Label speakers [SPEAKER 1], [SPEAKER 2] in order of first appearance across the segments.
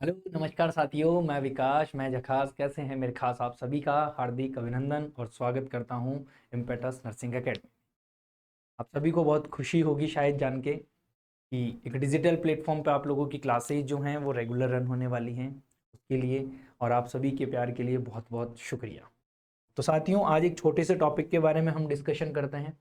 [SPEAKER 1] Hello नमस्कार साथियों, मैं विकास, मैं जखास। कैसे हैं मेरे खास? आप सभी का हार्दिक अभिनंदन और स्वागत करता हूं इम्पेटस नर्सिंग एकेडमी। आप सभी को बहुत खुशी होगी शायद जान के कि एक डिजिटल प्लेटफॉर्म पे आप लोगों की क्लासेज जो हैं वो रेगुलर रन होने वाली हैं। उसके लिए और आप सभी के प्यार के लिए बहुत बहुत शुक्रिया। तो साथियों, आज एक छोटे से टॉपिक के बारे में हम डिस्कशन करते हैं।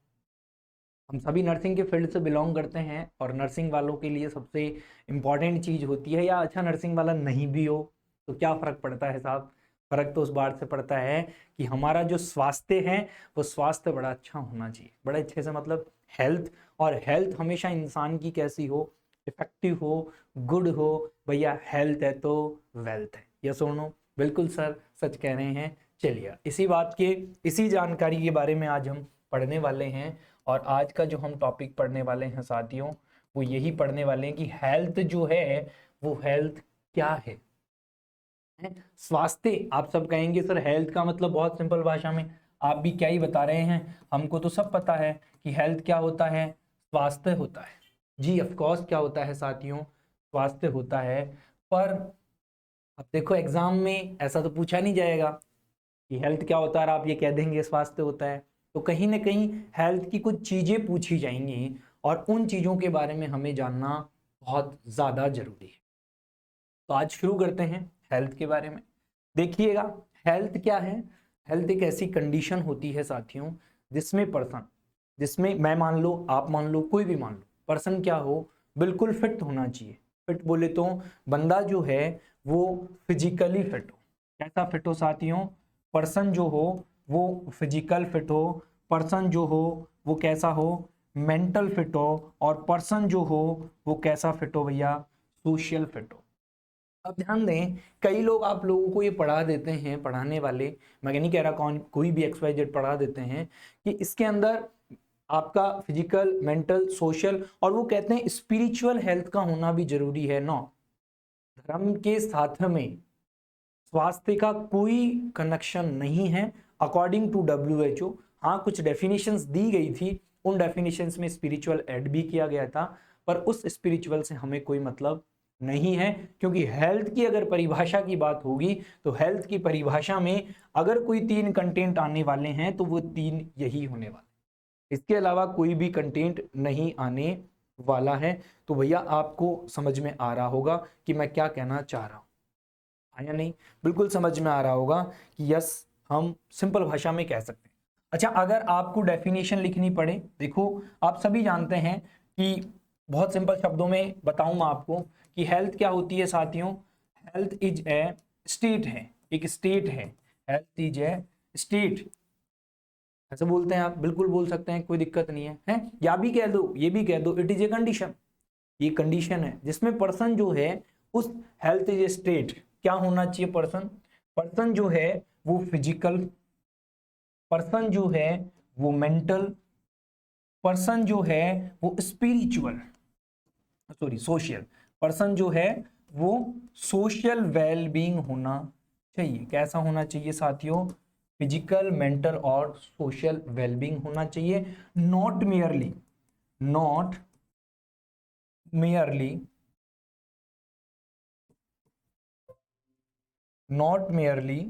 [SPEAKER 1] हम सभी नर्सिंग के फील्ड से बिलोंग करते हैं और नर्सिंग वालों के लिए सबसे इम्पॉर्टेंट चीज़ होती है, या अच्छा नर्सिंग वाला नहीं भी हो तो क्या फ़र्क पड़ता है साहब? फ़र्क तो उस बात से पड़ता है कि हमारा जो स्वास्थ्य है वो स्वास्थ्य बड़ा अच्छा होना चाहिए। बड़े अच्छे से मतलब हेल्थ, और हेल्थ हमेशा इंसान की कैसी हो? इफेक्टिव हो, गुड हो। भैया हेल्थ है तो वेल्थ है। यस और नो? बिल्कुल सर, सच कह रहे हैं। चलिए इसी जानकारी के बारे में आज हम पढ़ने वाले हैं। और आज का जो हम टॉपिक पढ़ने वाले हैं साथियों, वो यही पढ़ने वाले हैं कि हेल्थ जो है वो हेल्थ क्या है। स्वास्थ्य, आप सब कहेंगे सर हेल्थ का मतलब बहुत सिंपल भाषा में आप भी क्या ही बता रहे हैं। हमको तो सब पता है कि हेल्थ क्या होता है, स्वास्थ्य होता है। जी ऑफ कोर्स, क्या होता है साथियों? स्वास्थ्य होता है। पर अब देखो, एग्जाम में ऐसा तो पूछा नहीं जाएगा कि हेल्थ क्या होता है और आप ये कह देंगे स्वास्थ्य होता है। तो कहीं ना कहीं हेल्थ की कुछ चीजें पूछी जाएंगी और उन चीजों के बारे में हमें जानना बहुत ज्यादा जरूरी है। तो आज शुरू करते हैं हेल्थ के बारे में। देखिएगा, हेल्थ क्या है? हेल्थ एक ऐसी कंडीशन होती है साथियों जिसमें मैं मान लो, आप मान लो, कोई भी मान लो, पर्सन क्या हो, बिल्कुल फिट होना चाहिए। फिट बोले तो बंदा जो है वो फिजिकली फिट हो। कैसा फिट हो साथियों? पर्सन जो हो वो फिजिकल फिट हो। पर्सन जो हो वो कैसा हो? मेंटल फिट हो। और पर्सन जो हो वो कैसा फिट हो भैया? सोशल फिट हो। अब ध्यान दें, कई लोग आप लोगों को ये पढ़ा देते हैं, पढ़ाने वाले, मैं नहीं कह रहा कौन, कोई भी XYZ पढ़ा देते हैं कि इसके अंदर आपका फिजिकल, मेंटल, सोशल, और वो कहते हैं स्पिरिचुअल हेल्थ का होना भी जरूरी है। नो, धर्म के साथ में स्वास्थ्य का कोई कनेक्शन नहीं है अकॉर्डिंग टू WHO। हाँ, कुछ डेफिनेशंस दी गई थी, उन डेफिनेशंस में स्पिरिचुअल ऐड भी किया गया था, पर उस स्पिरिचुअल से हमें कोई मतलब नहीं है। क्योंकि हेल्थ की अगर परिभाषा की बात होगी तो हेल्थ की परिभाषा में अगर कोई 3 कंटेंट आने वाले हैं तो वो 3 यही होने वाले, इसके अलावा कोई भी कंटेंट नहीं आने वाला है। तो भैया आपको समझ में आ रहा होगा कि मैं क्या कहना चाह रहा हूं, या नहीं? बिल्कुल समझ में आ रहा होगा कि यस, हम सिंपल भाषा में कह सकते हैं। अच्छा, अगर आपको डेफिनेशन लिखनी पड़े, देखो आप सभी जानते हैं कि बहुत सिंपल शब्दों में बताऊं मैं आपको कि हेल्थ क्या होती है साथियों। हेल्थ इज ए स्टेट है, एक स्टेट है। हेल्थ इज ए स्टेट, ऐसे बोलते हैं, आप बिल्कुल बोल सकते हैं, कोई दिक्कत नहीं है, या भी कह दो, ये भी कह दो, इट इज ए कंडीशन। ये कंडीशन है जिसमें पर्सन जो है उस, हेल्थ इज स्टेट, क्या होना चाहिए? पर्सन, पर्सन जो है वो फिजिकल, पर्सन जो है वो मेंटल, पर्सन जो है वो स्पिरिचुअल, सॉरी सोशल, पर्सन जो है वो सोशल वेलबींग होना चाहिए। कैसा होना चाहिए साथियों? फिजिकल, मेंटल और सोशल वेलबींग होना चाहिए। Not merely, not merely, not merely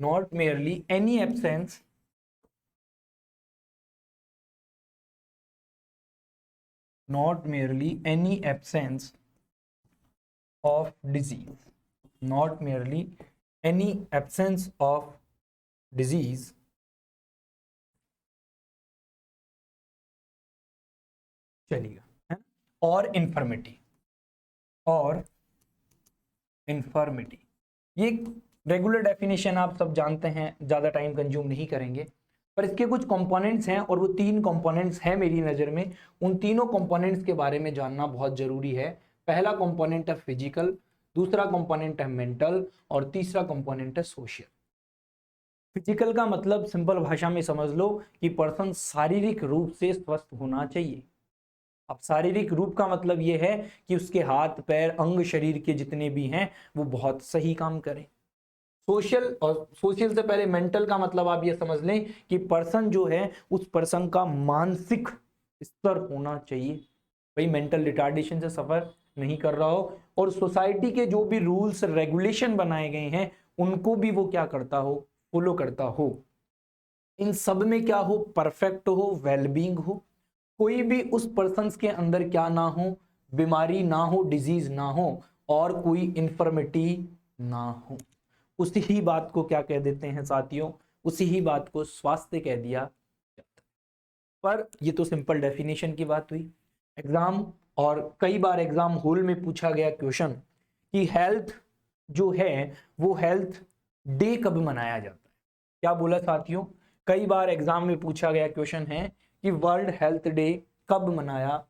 [SPEAKER 1] not merely any absence, not merely any absence of disease, not merely any absence of disease, चलिएगा, है ना? और इन्फर्मिटी, और इन्फर्मिटी, ये रेगुलर डेफिनेशन आप सब जानते हैं, ज्यादा टाइम कंज्यूम नहीं करेंगे। पर इसके कुछ कंपोनेंट्स हैं, और वो 3 कंपोनेंट्स हैं मेरी नजर में। उन तीनों कंपोनेंट्स के बारे में जानना बहुत जरूरी है। पहला कंपोनेंट है फिजिकल, दूसरा कंपोनेंट है मेंटल, और तीसरा कंपोनेंट है सोशल। फिजिकल का मतलब सिंपल भाषा में समझ लो कि पर्सन शारीरिक रूप से स्वस्थ होना चाहिए। अब शारीरिक रूप का मतलब यह है कि उसके हाथ पैर अंग शरीर के जितने भी हैं वो बहुत सही काम करें। सोशल, और सोशल से पहले मेंटल का मतलब आप ये समझ लें कि पर्सन जो है उस पर्सन का मानसिक स्तर होना चाहिए, भाई मेंटल रिटार्डेशन से सफर नहीं कर रहा हो, और सोसाइटी के जो भी रूल्स रेगुलेशन बनाए गए हैं उनको भी वो क्या करता हो, फॉलो करता हो। इन सब में क्या हो, परफेक्ट हो, वेलबींग हो, कोई भी उस पर्सन के अंदर क्या ना हो, बीमारी ना हो, डिजीज ना हो, और कोई इंफर्मिटी ना हो। उसी ही बात को क्या कह देते हैं साथियों, उसी ही बात को स्वास्थ्य कह दिया जाता है। पर ये तो सिंपल डेफिनेशन की बात हुई। एग्जाम, और कई बार एग्जाम हॉल में पूछा गया क्वेश्चन कि हेल्थ जो है वो हेल्थ डे कब मनाया जाता है। क्या बोला साथियों, कई बार एग्जाम में पूछा गया क्वेश्चन है कि वर्ल्ड हेल्थ डे कब मनाया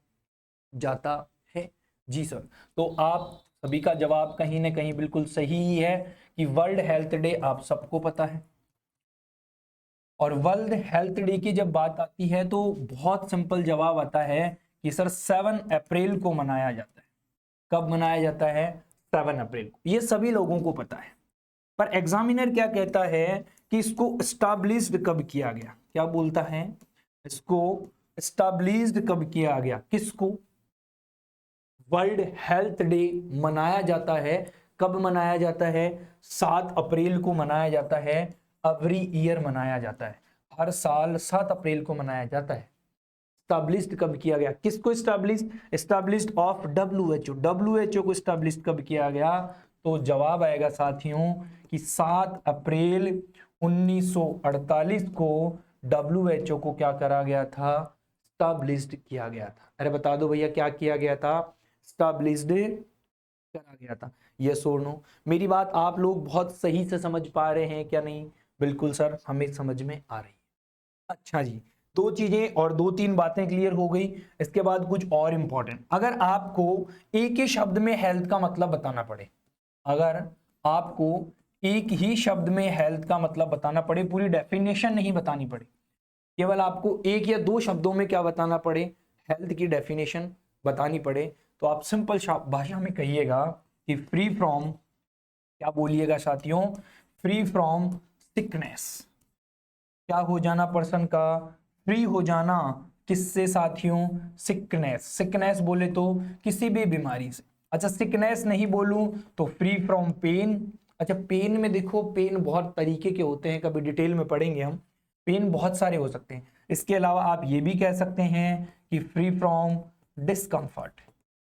[SPEAKER 1] जाता है। जी सर, तो आप सभी का जवाब कहीं ना कहीं बिल्कुल सही ही है कि वर्ल्ड हेल्थ डे आप सबको पता है। और वर्ल्ड हेल्थ डे की जब बात आती है तो बहुत सिंपल जवाब आता है कि सर 7 अप्रैल को मनाया जाता है। कब मनाया जाता है, 7 अप्रैल को, ये सभी लोगों को पता है। पर एग्जामिनर क्या कहता है कि इसको एस्टैब्लिश्ड कब किया गया, क्या बोलता है, इसको एस्टैब्लिश्ड कब किया गया, किसको, वर्ल्ड हेल्थ डे मनाया जाता है, कब मनाया जाता है, 7 अप्रैल को मनाया जाता है, एवरी ईयर मनाया जाता है, हर साल 7 अप्रैल को मनाया जाता है। स्टैब्लिश्ड कब किया गया, किसको established, established of WHO, WHO को एस्टैब्लिश्ड कब किया गया, तो जवाब आएगा साथियों कि 7 अप्रैल 1948 को WHO को क्या करा गया था, स्टैब्लिश्ड किया गया था। अरे बता दो भैया क्या किया गया था, स्टैब्लिश्ड करा गया था, यस और नो। मेरी बात आप लोग बहुत सही से समझ पा रहे हैं क्या नहीं, बिल्कुल सर हमें समझ में आ रही है। अच्छा जी, दो चीजें और 2-3 बातें क्लियर हो गई। इसके बाद कुछ और इंपॉर्टेंट, अगर आपको एक ही शब्द में हेल्थ का मतलब बताना पड़े, अगर आपको एक ही शब्द में हेल्थ का मतलब बताना पड़े, पूरी डेफिनेशन नहीं बतानी पड़े, केवल आपको एक या दो शब्दों में क्या बताना पड़े, हेल्थ की डेफिनेशन बतानी पड़े, तो आप सिंपल भाषा में कहिएगा कि फ्री फ्रॉम, क्या बोलिएगा साथियों, फ्री फ्रॉम सिकनेस, क्या हो जाना पर्सन का, फ्री हो जाना, किससे साथियों, सिकनेस, सिकनेस बोले तो किसी भी बीमारी से। अच्छा सिकनेस नहीं बोलूं तो फ्री फ्रॉम पेन। अच्छा पेन में देखो, पेन बहुत तरीके के होते हैं, कभी डिटेल में पढ़ेंगे हम, पेन बहुत सारे हो सकते हैं। इसके अलावा आप ये भी कह सकते हैं कि फ्री फ्रॉम डिस्कम्फर्ट,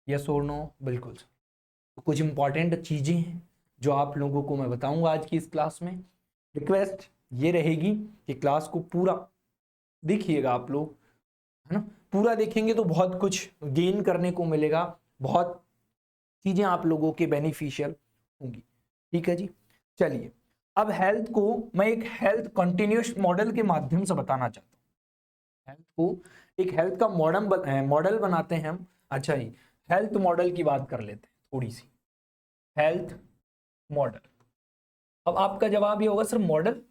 [SPEAKER 1] यस और नो, बिल्कुल। तो कुछ इंपॉर्टेंट चीजें हैं जो आप लोगों को मैं बताऊंगा आज की इस क्लास में। रिक्वेस्ट ये रहेगी कि क्लास को पूरा देखिएगा आप लोग, है ना, पूरा देखेंगे तो बहुत कुछ गेन करने को मिलेगा, बहुत चीजें आप लोगों के बेनिफिशियल होंगी। ठीक है जी, चलिए अब हेल्थ को मैं एक हेल्थ कंटिन्यूअस मॉडल के माध्यम से बताना चाहता हूँ। हेल्थ को एक हेल्थ का मॉडल बनाते हैं हम। अच्छा जी, हेल्थ मॉडल की बात कर लेते हैं थोड़ी सी, हेल्थ मॉडल। अब आपका जवाब ये होगा सर मॉडल,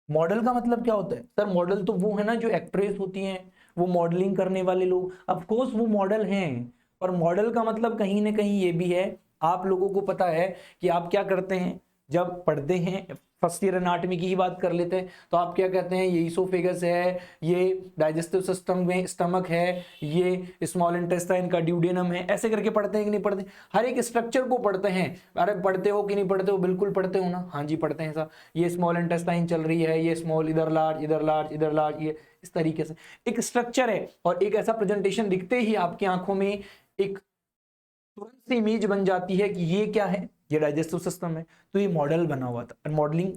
[SPEAKER 1] मॉडल का मतलब क्या होता है, सर मॉडल तो वो है ना जो एक्ट्रेस होती हैं, वो मॉडलिंग करने वाले लोग, ऑफ कोर्स वो मॉडल हैं, पर मॉडल का मतलब कहीं ना कहीं ये भी है, आप लोगों को पता है कि आप क्या करते हैं जब पढ़ते हैं, फर्स्ट ईयर एनाटॉमी की ही बात कर लेते हैं, तो आप क्या कहते हैं, ये ईसोफेगस है, ये डाइजेस्टिव सिस्टम में स्टमक है, ये स्मॉल इंटेस्टाइन का ड्यूडेनम है, ऐसे करके पढ़ते हैं कि नहीं पढ़ते, हर एक स्ट्रक्चर को पढ़ते हैं। अरे पढ़ते हो कि नहीं पढ़ते हो, बिल्कुल पढ़ते हो ना, हाँ जी पढ़ते हैं सर, ये स्मॉल इंटेस्टाइन चल रही है, ये स्मॉल इधर लार्ज इधर लार्ज इधर लार्ज, ये इस तरीके से एक स्ट्रक्चर है, और एक ऐसा प्रेजेंटेशन दिखते ही आपकी आंखों में एक तुरंत सी इमेज बन जाती है कि ये क्या है, ये डाइजेस्टिव सिस्टम है। तो ये मॉडल बना हुआ था, मॉडलिंग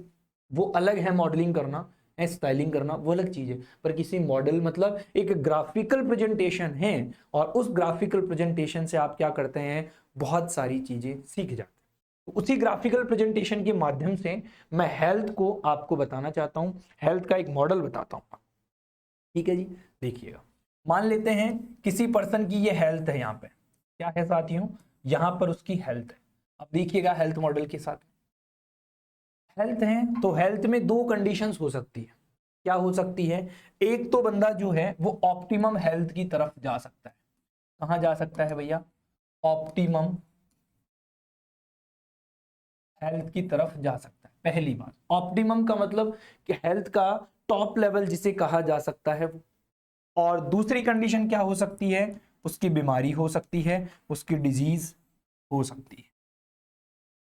[SPEAKER 1] वो अलग है, मॉडलिंग करना है, स्टाइलिंग करना वो अलग चीज है, पर किसी मॉडल मतलब एक ग्राफिकल प्रेजेंटेशन है, और उस ग्राफिकल प्रेजेंटेशन से आप क्या करते हैं, बहुत सारी चीजें सीख जाते हैं। तो उसी ग्राफिकल प्रेजेंटेशन के माध्यम से मैं हेल्थ को आपको बताना चाहता हूं, हेल्थ का एक मॉडल बताता हूं। ठीक है जी, देखिएगा, मान लेते हैं किसी पर्सन की ये हेल्थ है, यहाँ पे क्या है साथियों, यहां पर उसकी हेल्थ है। अब देखिएगा हेल्थ मॉडल के साथ हेल्थ है, तो हेल्थ में दो कंडीशंस हो सकती है, क्या हो सकती है, एक तो बंदा जो है वो ऑप्टिमम हेल्थ की तरफ जा सकता है, कहां जा सकता है भैया, ऑप्टिमम हेल्थ की तरफ जा सकता है। पहली बात। ऑप्टिमम का मतलब कि हेल्थ का टॉप लेवल जिसे कहा जा सकता है। और दूसरी कंडीशन क्या हो सकती है, उसकी बीमारी हो सकती है, उसकी डिजीज हो सकती है।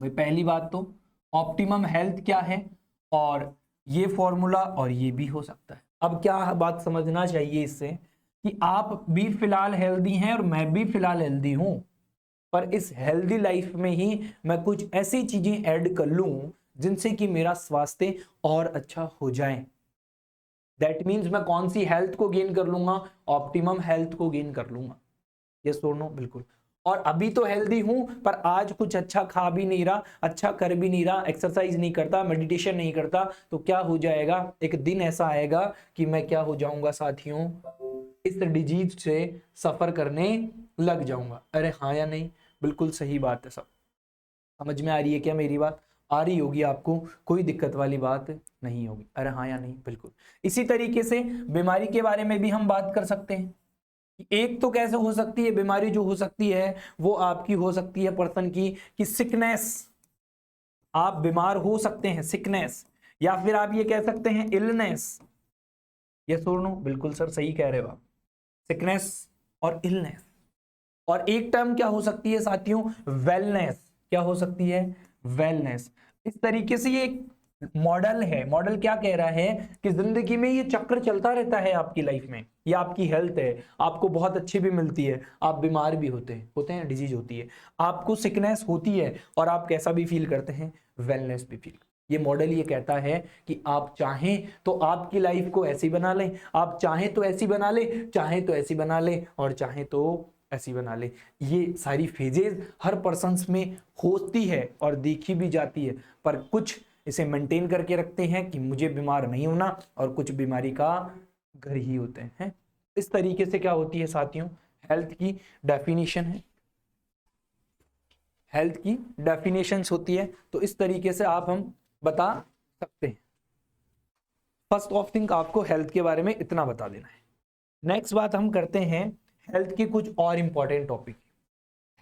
[SPEAKER 1] भाई पहली बात तो ऑप्टिमम हेल्थ क्या है, और ये फॉर्मूला और ये भी हो सकता है। अब क्या बात समझना चाहिए इससे कि आप भी फिलहाल हेल्दी हैं और मैं भी फिलहाल हेल्दी हूं, पर इस हेल्दी लाइफ में ही मैं कुछ ऐसी चीजें ऐड कर लूं जिनसे कि मेरा स्वास्थ्य और अच्छा हो जाए। दैट मीन्स मैं कौन सी हेल्थ को गेन कर लूंगा, ऑप्टिमम हेल्थ को गेन कर लूंगा। यस और नो, बिल्कुल। और अभी तो हेल्दी हूं पर आज कुछ अच्छा खा भी नहीं रहा, अच्छा कर भी नहीं रहा, एक्सरसाइज नहीं करता, मेडिटेशन नहीं करता, तो क्या हो जाएगा, एक दिन ऐसा आएगा कि मैं क्या हो जाऊंगा साथियों, इस डिजीज से सफर करने लग जाऊंगा। अरे हाँ या नहीं, बिल्कुल सही बात है। सब समझ में आ रही है क्या मेरी बात? आ रही होगी आपको, कोई दिक्कत वाली बात नहीं होगी। अरे हाँ या नहीं, बिल्कुल। इसी तरीके से बीमारी के बारे में भी हम बात कर सकते हैं। एक तो कैसे हो सकती है बीमारी, जो हो सकती है वो आपकी हो सकती है पर्सन की कि सिकनेस, आप बीमार हो सकते हैं, सिकनेस, या फिर आप ये कह सकते हैं इलनेस। ये सुनो, बिल्कुल सर सही कह रहे हो आप, सिकनेस और इलनेस। और एक टर्म क्या हो सकती है साथियों, वेलनेस। क्या हो सकती है, वेलनेस। इस तरीके से ये मॉडल है। मॉडल क्या कह रहा है कि जिंदगी में ये चक्र चलता रहता है आपकी लाइफ में। ये आपकी हेल्थ है, आपको बहुत अच्छी भी मिलती है, आप बीमार भी होते हैं, डिजीज होती है, आपको सिकनेस होती है, और आप कैसा भी फील करते हैं, वेलनेस भी फील। ये मॉडल ये कहता है कि आप चाहें तो आपकी लाइफ को ऐसी बना लें, आप चाहें तो ऐसी बना लें, चाहें तो ऐसी बना लें, और चाहें तो ऐसी बना ले। ये सारी फेजेस हर पर्सन्स में होती है और देखी भी जाती है, पर कुछ इसे मेंटेन करके रखते हैं कि मुझे बीमार नहीं होना, और कुछ बीमारी का घर ही होते हैं। इस तरीके से क्या होती है साथियों, हेल्थ की डेफिनेशन है, हेल्थ की डेफिनेशंस होती है। तो इस तरीके से आप हम बता सकते हैं। फर्स्ट ऑफ थिंग आपको हेल्थ के बारे में इतना बता देना है। नेक्स्ट बात हम करते हैं हेल्थ के कुछ और इंपॉर्टेंट टॉपिक।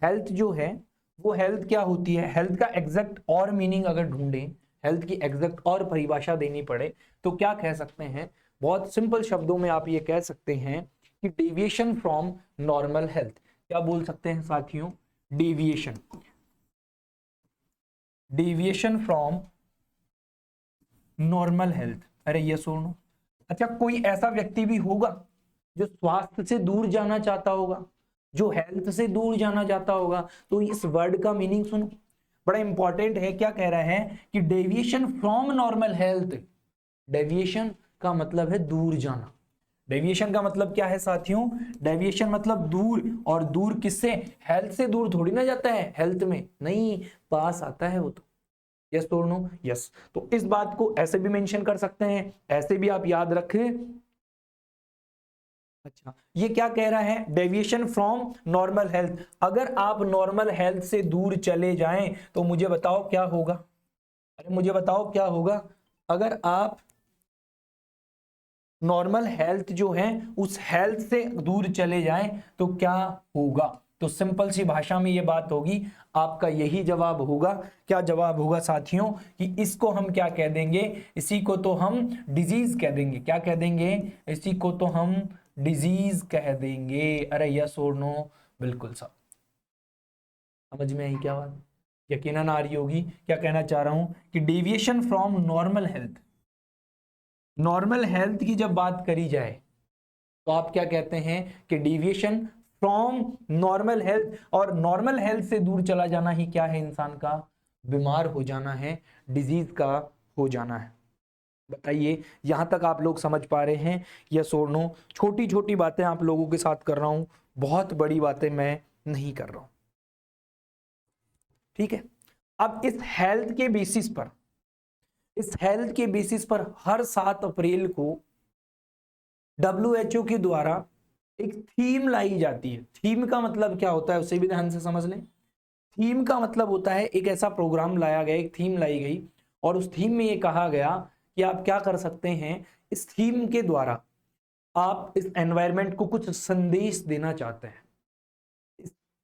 [SPEAKER 1] हेल्थ जो है वो हेल्थ क्या होती है, हेल्थ का एग्जैक्ट और मीनिंग अगर ढूंढें, हेल्थ की एग्जैक्ट और परिभाषा देनी पड़े तो क्या कह सकते हैं, बहुत सिंपल शब्दों में आप ये कह सकते हैं कि डेविएशन फ्रॉम नॉर्मल हेल्थ। क्या बोल सकते हैं साथियों, deviation, deviation from normal health. अरे ये सुनो, अच्छा कोई ऐसा व्यक्ति भी होगा जो स्वास्थ्य से दूर जाना चाहता होगा, जो हेल्थ से दूर जाना चाहता होगा, तो इस वर्ड का मीनिंग सुनो, बड़ा इंपॉर्टेंट है। क्या कह रहा है कि deviation from normal health. Deviation का मतलब है दूर जाना। डेविएशन का मतलब क्या है साथियों, डेविएशन मतलब दूर, और दूर किससे, हेल्थ से दूर थोड़ी ना जाता है, हेल्थ में नहीं, पास आता है वो तो। यस और नो, यस। तो इस बात को ऐसे भी मेंशन कर सकते हैं, ऐसे भी आप याद रखें। अच्छा, ये क्या कह रहा है, डेविएशन फ्रॉम नॉर्मल हेल्थ। अगर आप नॉर्मल हेल्थ से दूर चले जाएं तो मुझे बताओ क्या होगा, अरे मुझे बताओ क्या होगा, अगर आप नॉर्मल हेल्थ जो है उस हेल्थ से दूर चले जाएं तो क्या होगा। तो सिंपल सी भाषा में ये बात होगी, आपका यही जवाब होगा। क्या जवाब होगा साथियों, कि इसको हम क्या कह देंगे, इसी को तो हम डिजीज कह देंगे। क्या कह देंगे, इसी को तो हम डिजीज कह देंगे। अरे यस और नो, बिल्कुल साहब, समझ में आई क्या बात, यकीनन आ रही होगी। क्या कहना चाह रहा हूं कि deviation from normal health, normal health की जब बात करी जाए तो आप क्या कहते हैं कि डेविएशन फ्रॉम नॉर्मल हेल्थ, और नॉर्मल हेल्थ से दूर चला जाना ही क्या है, इंसान का बीमार हो जाना है, डिजीज का हो जाना है। बताइए यहां तक आप लोग समझ पा रहे हैं, यस और नो। छोटी छोटी बातें आप लोगों के साथ कर रहा हूं, बहुत बड़ी बातें मैं नहीं कर रहा हूं, ठीक है। अब इस हेल्थ के बेसिस पर, इस हेल्थ के बेसिस पर हर 7 अप्रैल को WHO के द्वारा एक थीम लाई जाती है। थीम का मतलब क्या होता है उसे भी ध्यान से समझ लें। थीम का मतलब होता है एक ऐसा प्रोग्राम लाया गया, एक थीम लाई गई, और उस थीम में ये कहा गया कि आप क्या कर सकते हैं, इस थीम के द्वारा आप इस एनवायरनमेंट को कुछ संदेश देना चाहते हैं।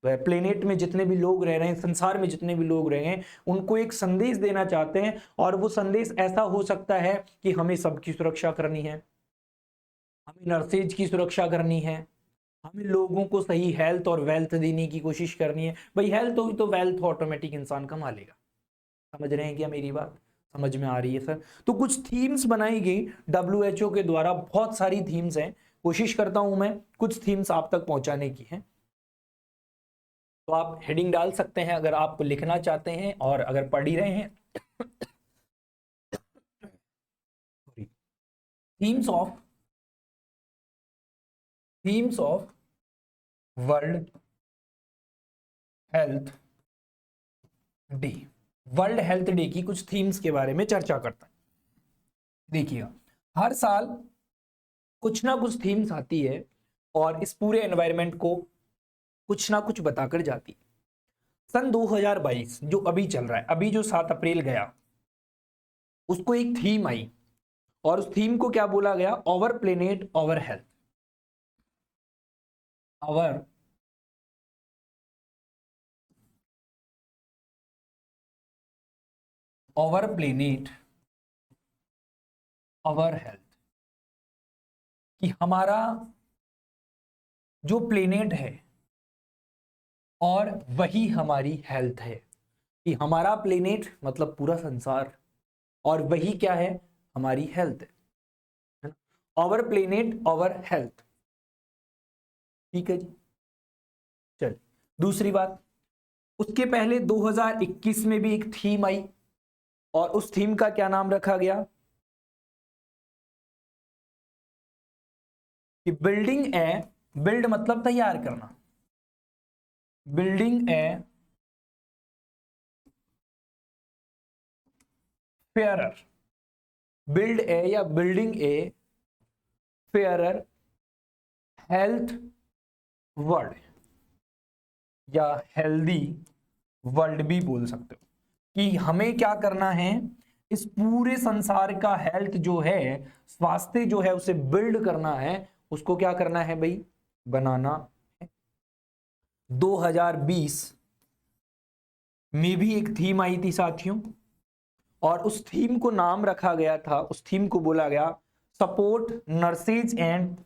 [SPEAKER 1] प्लेनेट में जितने भी लोग रह रहे हैं, संसार में जितने भी लोग रह रहे हैं, उनको एक संदेश देना चाहते हैं। और वो संदेश ऐसा हो सकता है कि हमें सबकी सुरक्षा करनी है, हमें नर्सेज की सुरक्षा करनी है, हमें लोगों को सही हेल्थ और वेल्थ देने की कोशिश करनी है। भाई हेल्थ होगी तो वेल्थ ऑटोमेटिक इंसान कमा लेगा। समझ रहे हैं क्या मेरी बात? समझ में आ रही है सर? तो कुछ थीम्स बनाई गई WHO के द्वारा, बहुत सारी थीम्स हैं, कोशिश करता हूं मैं कुछ थीम्स आप तक पहुंचाने की है। तो आप हेडिंग डाल सकते हैं अगर आप लिखना चाहते हैं, और अगर पढ़ ही रहे हैं। Themes of world health day. World health day की कुछ थीम्स के बारे में चर्चा करता है। देखिएगा, हर साल कुछ ना कुछ थीम्स आती है और इस पूरे एनवायरनमेंट को कुछ ना कुछ बताकर जाती है। सन 2022 जो अभी चल रहा है, अभी जो 7 अप्रैल गया, उसको एक थीम आई और उस थीम को क्या बोला गया? Our planet our health. Our planet our health, कि हमारा जो प्लेनेट है और वही हमारी हेल्थ है। कि हमारा प्लेनेट मतलब पूरा संसार, और वही क्या है? हमारी हेल्थ है। आवर प्लेनेट आवर हेल्थ, ठीक है जी। चल, दूसरी बात, उसके पहले 2021 में भी एक थीम आई और उस थीम का क्या नाम रखा गया? कि बिल्डिंग ए, बिल्ड मतलब तैयार करना, building A fairer, build a या बिल्डिंग ए फेयरर हेल्थ वर्ल्ड, या हेल्दी वर्ल्ड भी बोल सकते हो। कि हमें क्या करना है? इस पूरे संसार का हेल्थ जो है, स्वास्थ्य जो है, उसे बिल्ड करना है। उसको क्या करना है भाई? बनाना है। 2020 में भी एक थीम आई थी साथियों, और उस थीम को नाम रखा गया था, उस थीम को बोला गया सपोर्ट नर्सेज एंड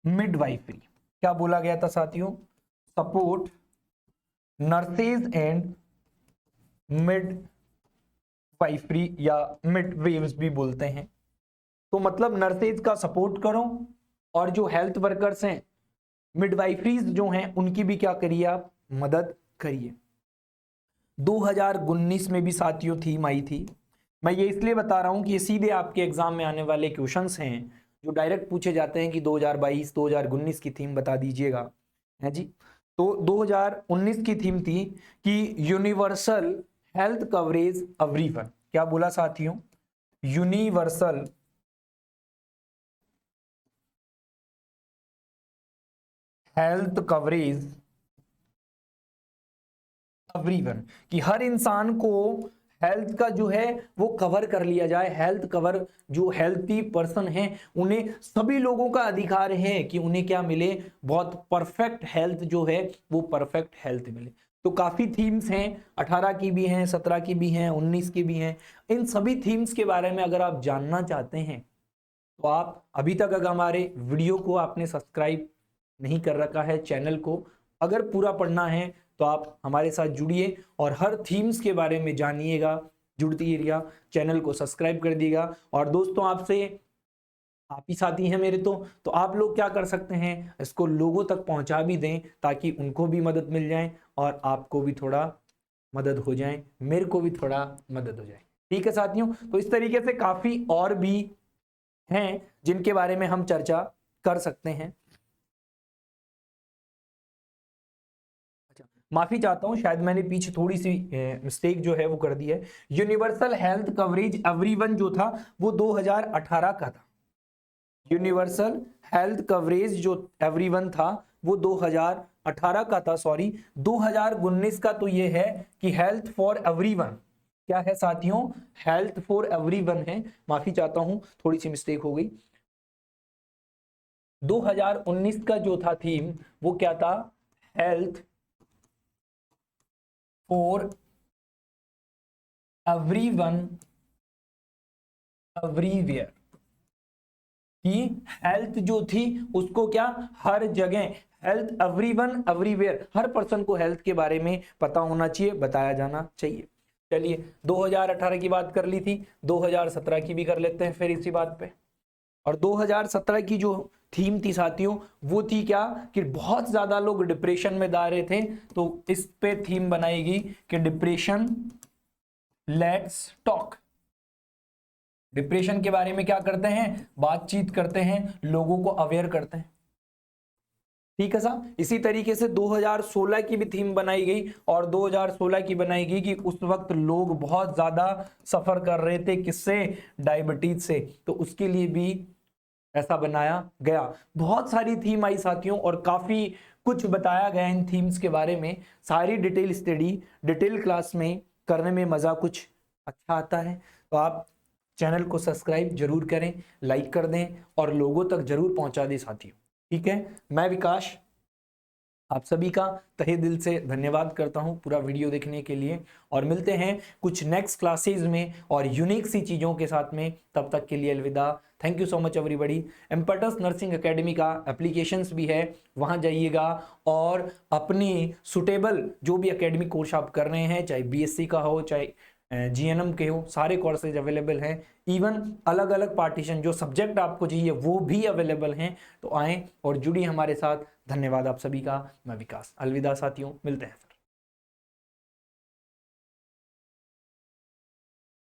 [SPEAKER 1] मिडवाइफरी। क्या बोला गया था साथियों? सपोर्ट नर्सेज एंड मिडवाइफरी, या मिडवेव्स भी बोलते हैं। तो मतलब नर्सेज का सपोर्ट करो, और जो हेल्थ वर्कर्स हैं, मिडवाइफरीज जो हैं, उनकी भी क्या करिए आप? मदद करिए। 2019 में भी साथियों थीम आई थी। मैं ये इसलिए बता रहा हूं कि ये सीधे आपके एग्जाम में आने वाले क्वेश्चंस हैं, जो डायरेक्ट पूछे जाते हैं कि 2022 2019 की थीम बता दीजिएगा, है जी। तो 2019 की थीम थी कि यूनिवर्सल हेल्थ कवरेज एवरीवन। क्या बोला साथियों? यूनिवर्सल हेल्थ कवरेज एवरीवन, कि हर इंसान को हेल्थ का जो है वो कवर कर लिया जाए। हेल्थ कवर, जो हेल्थी पर्सन हैं उन्हें, सभी लोगों का अधिकार है कि उन्हें क्या मिले? बहुत परफेक्ट हेल्थ जो है वो परफेक्ट हेल्थ मिले। तो काफी थीम्स हैं, 18 की भी हैं, 17 की भी हैं, 19 की भी हैं। इन सभी थीम्स के बारे में अगर आप जानना चाहते हैं तो आप अभी तक अगर हमारे वीडियो को आपने सब्सक्राइब नहीं कर रखा है, चैनल को अगर पूरा पढ़ना है तो आप हमारे साथ जुड़िए और हर थीम्स के बारे में जानिएगा, जुड़ती एरिया चैनल को सब्सक्राइब कर दिएगा। और दोस्तों, आपसे, आप ही साथी हैं मेरे, तो आप लोग क्या कर सकते हैं? इसको लोगों तक पहुंचा भी दें ताकि उनको भी मदद मिल जाए और आपको भी थोड़ा मदद हो जाए, मेरे को भी थोड़ा मदद हो जाए। ठीक है साथियों, तो इस तरीके से काफी और भी हैं जिनके बारे में हम चर्चा कर सकते हैं। अच्छा, माफी चाहता हूं, शायद मैंने पीछे थोड़ी सी मिस्टेक जो है वो कर दी है। यूनिवर्सल हेल्थ कवरेज एवरीवन जो था वो 2018 का था। यूनिवर्सल हेल्थ कवरेज जो एवरीवन था वो 2018 का था, सॉरी 2019 का तो ये है कि हेल्थ फॉर एवरीवन। क्या है साथियों? हेल्थ फॉर एवरीवन है। माफी चाहता हूं, थोड़ी सी मिस्टेक हो गई। 2019 का जो था थीम वो क्या था? हेल्थ फॉर एवरीवन एवरीवेयर, कि हेल्थ जो थी उसको क्या हर जगह, हेल्थ एवरीवन एवरीवेयर, हर पर्सन को हेल्थ के बारे में पता होना चाहिए, बताया जाना चाहिए। चलिए 2018 की बात कर ली थी, 2017 की भी कर लेते हैं फिर इसी बात पे। और 2017 की जो थीम थी साथियों वो थी क्या कि बहुत ज्यादा लोग डिप्रेशन में जा रहे थे, तो इस पे थीम बनाएगी कि डिप्रेशन लेट्स टॉक। डिप्रेशन के बारे में क्या करते हैं, बातचीत करते हैं, लोगों को अवेयर करते हैं। ठीक है साहब। इसी तरीके से 2016 की भी थीम बनाई गई, और 2016 की बनाई गई कि उस वक्त लोग बहुत ज्यादा सफर कर रहे थे, किससे, डायबिटीज से, तो उसके लिए भी ऐसा बनाया गया। बहुत सारी थीम आई साथियों, और काफी कुछ बताया गया इन थीम्स के बारे में। सारी डिटेल स्टडी डिटेल क्लास में करने में मजा कुछ अच्छा आता है। तो आप चैनल को सब्सक्राइब जरूर करें, लाइक कर दें और लोगों तक जरूर पहुंचा दें साथियों। ठीक है, मैं विकास आप सभी का तहे दिल से धन्यवाद करता हूं पूरा वीडियो देखने के लिए, और मिलते हैं कुछ नेक्स्ट क्लासेस में और यूनिक सी चीजों के साथ में। तब तक के लिए अलविदा। Thank you so much everybody. Impetus nursing academy का एप्लीकेशंस भी है, वहां जाइएगा और अपनी सुटेबल जो भी एकेडमिक कोर्स आप कर रहे हैं, चाहे बीएससी का हो चाहे जीएनएम के हो, सारे कोर्सेज अवेलेबल हैं। इवन अलग अलग पार्टीशन जो सब्जेक्ट आपको चाहिए वो भी अवेलेबल हैं। तो आएं और जुड़िए हमारे साथ। धन्यवाद आप सभी का। मैं विकास, अलविदा साथियों, मिलते हैं।